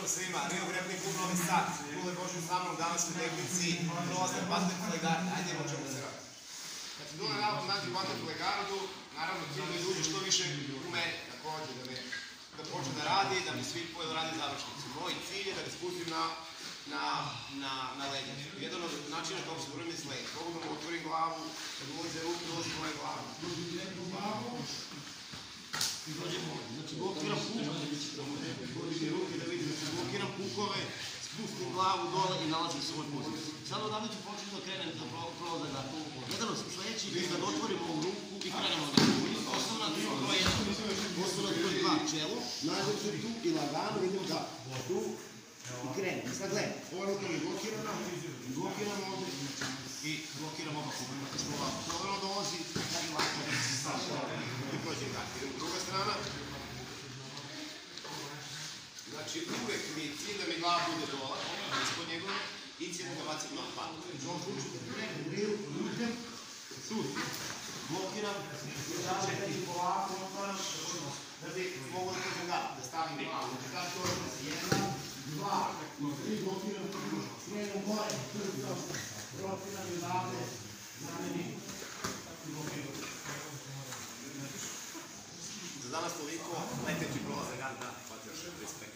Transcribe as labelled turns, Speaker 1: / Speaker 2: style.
Speaker 1: pozdrav svima, Rio Grepni klub Novi Sad, Kule Božju sa mnom današnjoj tehnici, prolazne vaterpolo garde, ajde o čemu se radi. Kad se dole nađe u vaterpolo gardu, naravno cilj mi uđe što više u mene, takođe, da počne da radi, da mi svi pojedu radi završnicu. Moj cilj je da ga spustim na leđaču. Jedan od načina kako se uravim je sled. Pogledam, otvorim glavu, kad ulaze ruke, dolazi moje glavu. Znači, blokiram ruke da vidim, blokiram pukove, spustim glavu dole i nalazim se u ovoj poziciji. Sada odavde ću početi da krenem da prolazak da tu. Jedan od sledećih je da otvorim ovu ruku i krenemo da osnovna broj 1, osnovna broj 2, čelo, nađem se tu i lagano idem da tu i krenem. Sad gledam, ova ruka mi blokiram ovde i blokiram oba kupa. Kad smo ovako, dobro dolazi, da i lako da se stavlja i prođem da. Idem u druga strana. Znači, uvek mi je cilj da mi glava bude dola, ispod njegove, i cilj da ga bacim na padu. U ovom slučaju da krenem, idem, tu, blokiram, da polako otvaram, da bi mogo da kažem da stavim glavu. Znači, kada to odnosi, 1, 2, 3, blokiram, krenem gore, blokiram i odavde, zamenim, blokiram. Za danas toliko, leteći prolazak garda, hvatio še, respekt.